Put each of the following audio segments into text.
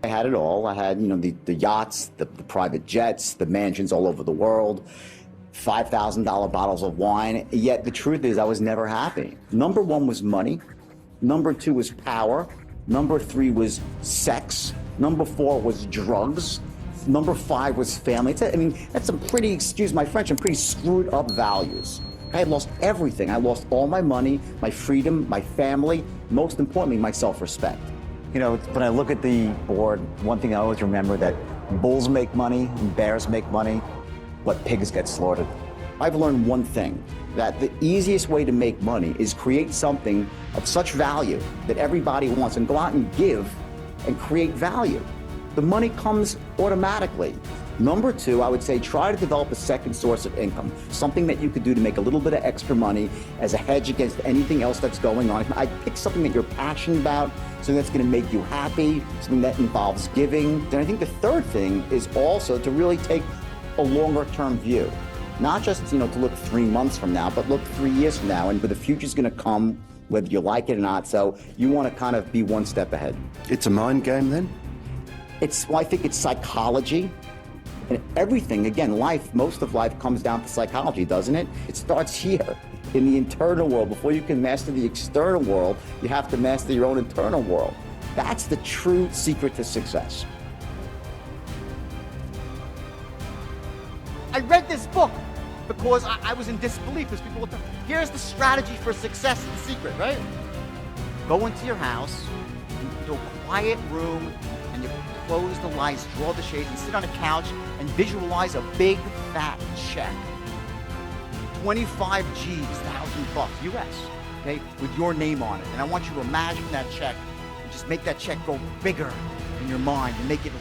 I had it all. I had, the yachts, the private jets, the mansions all over the world, $5,000 bottles of wine. Yet the truth is I was never happy. Number one was money. Number two was power. Number three was sex. Number four was drugs. Number five was family. That's some pretty, excuse my French, some pretty screwed up values. I had lost everything. I lost all my money, my freedom, my family, most importantly, my self-respect. When I look at the board, one thing I always remember that bulls make money, bears make money, but pigs get slaughtered. I've learned one thing, that the easiest way to make money is create something of such value that everybody wants and go out and give and create value. The money comes automatically. Number two, I would say try to develop a second source of income, something that you could do to make a little bit of extra money as a hedge against anything else that's going on. I pick something that you're passionate about, something that's going to make you happy, something that involves giving. And I think the third thing is also to really take a longer term view. Not just, to look 3 months from now, but look 3 years from now, and the future's going to come whether you like it or not. So you want to kind of be one step ahead. It's a mind game then? I think it's psychology. And everything, again, most of life comes down to psychology, doesn't it? It starts here, in the internal world. Before you can master the external world, you have to master your own internal world. That's the true secret to success. I read this book because I was in disbelief, because people would here's the strategy for success and the secret, right? Go into your house, into a quiet room, and you close the lights, draw the shades, and sit on a couch and visualize a big fat check. 25 G's, $1,000 US, okay, with your name on it. And I want you to imagine that check and just make that check go bigger in your mind and make it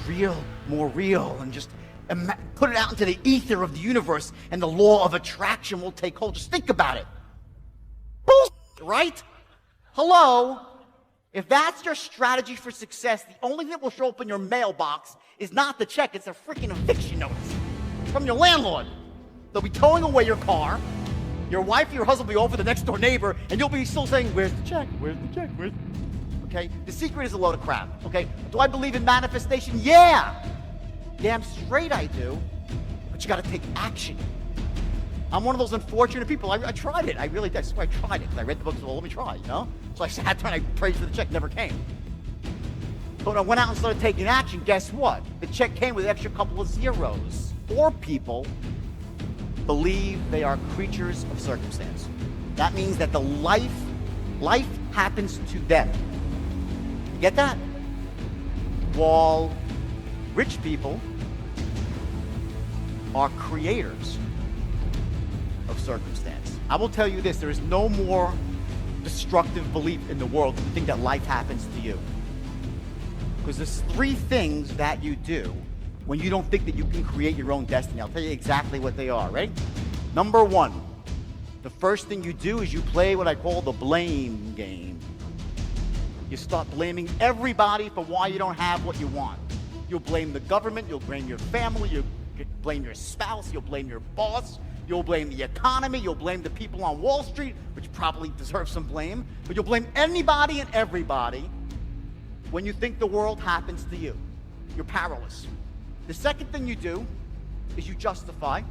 more real, and just put it out into the ether of the universe, and the law of attraction will take hold. Just think about it. Bullshit, right? Hello? If that's your strategy for success, the only thing that will show up in your mailbox is not the check, it's a freaking eviction notice from your landlord. They'll be towing away your car. Your wife or your husband will be over the next door neighbor, and you'll be still saying, where's the check? Where's the check? Okay? The secret is a load of crap, okay? Do I believe in manifestation? Yeah! Damn straight I do. But you gotta take action. I'm one of those unfortunate people. I tried it. I really did. I swear I tried it. I read the book and said, well, let me try, So I sat there and I prayed for the check. Never came. But when I went out and started taking action, guess what? The check came with an extra couple of zeros. 4 people believe they are creatures of circumstance. That means that the life happens to them. You get that? While rich people are creators of circumstance. I will tell you this, there is no more destructive belief in the world than to think that life happens to you. Because there's 3 things that you do when you don't think that you can create your own destiny. I'll tell you exactly what they are. Ready? Number 1, the first thing you do is you play what I call the blame game. You start blaming everybody for why you don't have what you want. You'll blame the government, you'll blame your family, you'll blame your spouse, you'll blame your boss, you'll blame the economy, you'll blame the people on Wall Street, which probably deserve some blame, but you'll blame anybody and everybody when you think the world happens to you. You're powerless. The second thing you do is you justify.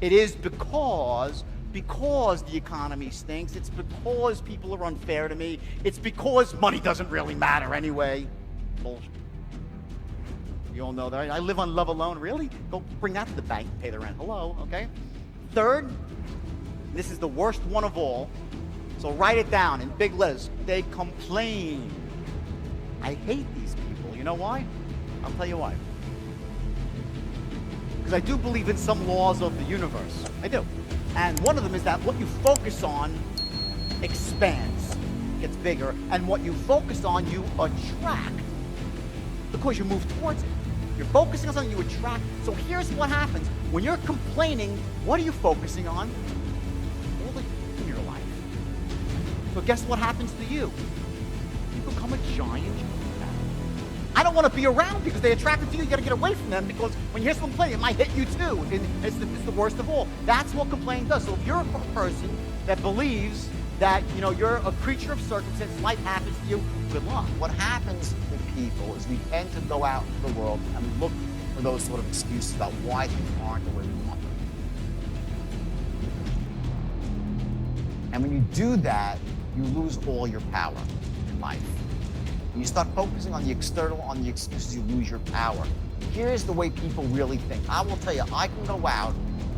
It is because the economy stinks. It's because people are unfair to me. It's because money doesn't really matter anyway. Bullshit. You all know that. I live on love alone. Really? Go bring that to the bank, pay the rent. Hello, okay? Third, this is the worst one of all, so write it down in big letters. They complain. I hate these people. You know why? I'll tell you why. Because I do believe in some laws of the universe. I do. And one of them is that what you focus on expands, gets bigger, and what you focus on, you attract because you move towards it. You're focusing on something you attract. So here's what happens. When you're complaining, what are you focusing on? All the in your life. So guess what happens to you? You become a giant. I don't want to be around because they attracted to you. You got to get away from them because when you hear someone complaining, it might hit you too. It's the worst of all. That's what complaining does. So if you're a person that believes that, you know, you're a creature of circumstance, life happens to you, good luck. What happens with people is we tend to go out into the world and look for those sort of excuses about why things aren't the way we want them. And when you do that, you lose all your power in life. When you start focusing on the external, on the excuses, you lose your power. Here's the way people really think. I will tell you, I can go out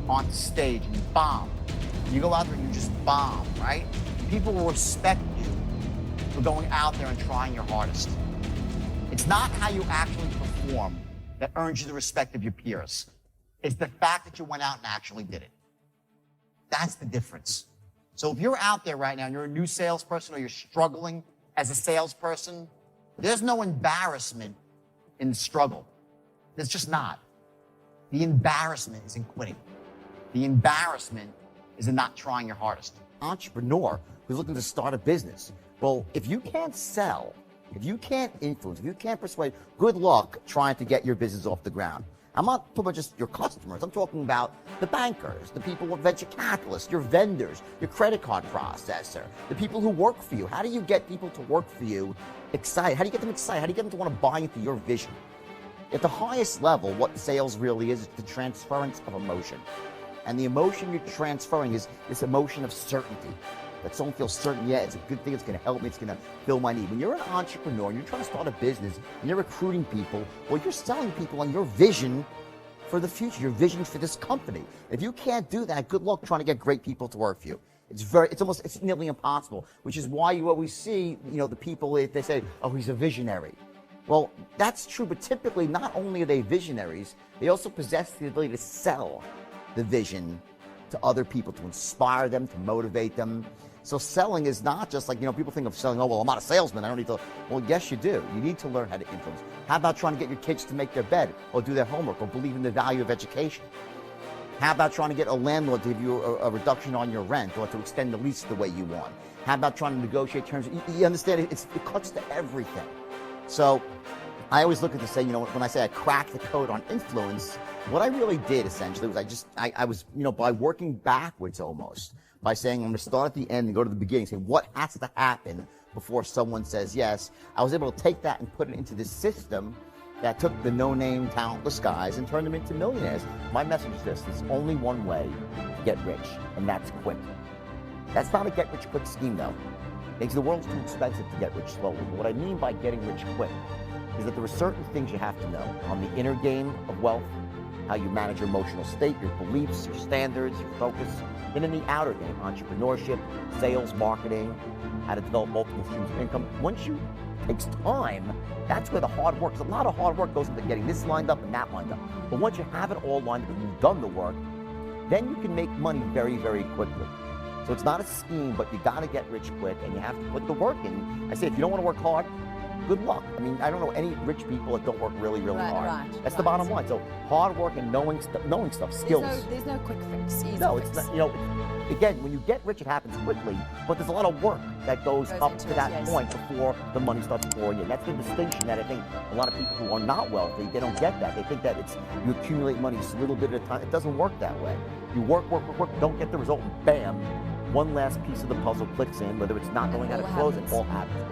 on stage and bomb. You go out there and you just bomb, right? People will respect you for going out there and trying your hardest. It's not how you actually perform that earns you the respect of your peers. It's the fact that you went out and actually did it. That's the difference. So if you're out there right now and you're a new salesperson or you're struggling as a salesperson, there's no embarrassment in the struggle. There's just not. The embarrassment is in quitting. The embarrassment is in not trying your hardest. Entrepreneur who's looking to start a business. Well, if you can't sell, if you can't influence, if you can't persuade, good luck trying to get your business off the ground. I'm not talking about just your customers. I'm talking about the bankers, the people with venture capitalists, your vendors, your credit card processor, the people who work for you. How do you get people to work for you excited? How do you get them excited? How do you get them to want to buy into your vision? At the highest level, what sales really is the transference of emotion. And the emotion you're transferring is this emotion of certainty. That someone feels certain, yeah, it's a good thing, it's going to help me, it's going to fill my need. When you're an entrepreneur and you're trying to start a business and you're recruiting people, well, you're selling people on your vision for the future, your vision for this company. If you can't do that, good luck trying to get great people to work for you. It's nearly impossible, which is why you always see, you know, the people, they say, oh, he's a visionary. Well, that's true, but typically not only are they visionaries, they also possess the ability to sell the vision to other people, to inspire them, to motivate them. So selling is not just like, you know, people think of selling, oh, well, I'm not a salesman, I don't need to. Well, yes, you do. You need to learn how to influence. How about trying to get your kids to make their bed or do their homework or believe in the value of education? How about trying to get a landlord to give you a reduction on your rent or to extend the lease the way you want? How about trying to negotiate terms? You understand, it cuts to everything. So I always look at this, say, you know, when I say I cracked the code on influence, what I really did essentially was I was, you know, by working backwards almost, by saying I'm going to start at the end and go to the beginning, say what has to happen before someone says yes, I was able to take that and put it into this system that took the no-name, talentless guys and turned them into millionaires. My message is this: there's only one way to get rich, and that's quick. That's not a get-rich-quick scheme, though. Because the world's too expensive to get rich slowly. But what I mean by getting rich quick is that there are certain things you have to know on the inner game of wealth, how you manage your emotional state, your beliefs, your standards, your focus. Then in the outer game, entrepreneurship, sales, marketing, how to develop multiple streams of income. Once you takes time, that's where the hard work, because a lot of hard work goes into getting this lined up and that lined up. But once you have it all lined up and you've done the work, then you can make money very, very quickly. So it's not a scheme, but you got to get rich quick and you have to put the work in. I say, if you don't want to work hard, good luck. I mean, I don't know any rich people that don't work really, really hard. That's the bottom line. So hard work and knowing stuff, skills. There's no quick fix. No, it's not, you know, again, when you get rich, it happens quickly, but there's a lot of work that goes up to that point before the money starts pouring in. That's the distinction that I think a lot of people who are not wealthy, they don't get that. They think that it's, you accumulate money just a little bit at a time. It doesn't work that way. You work, don't get the result, and bam, one last piece of the puzzle clicks in, whether it's not knowing how to close it, all happens.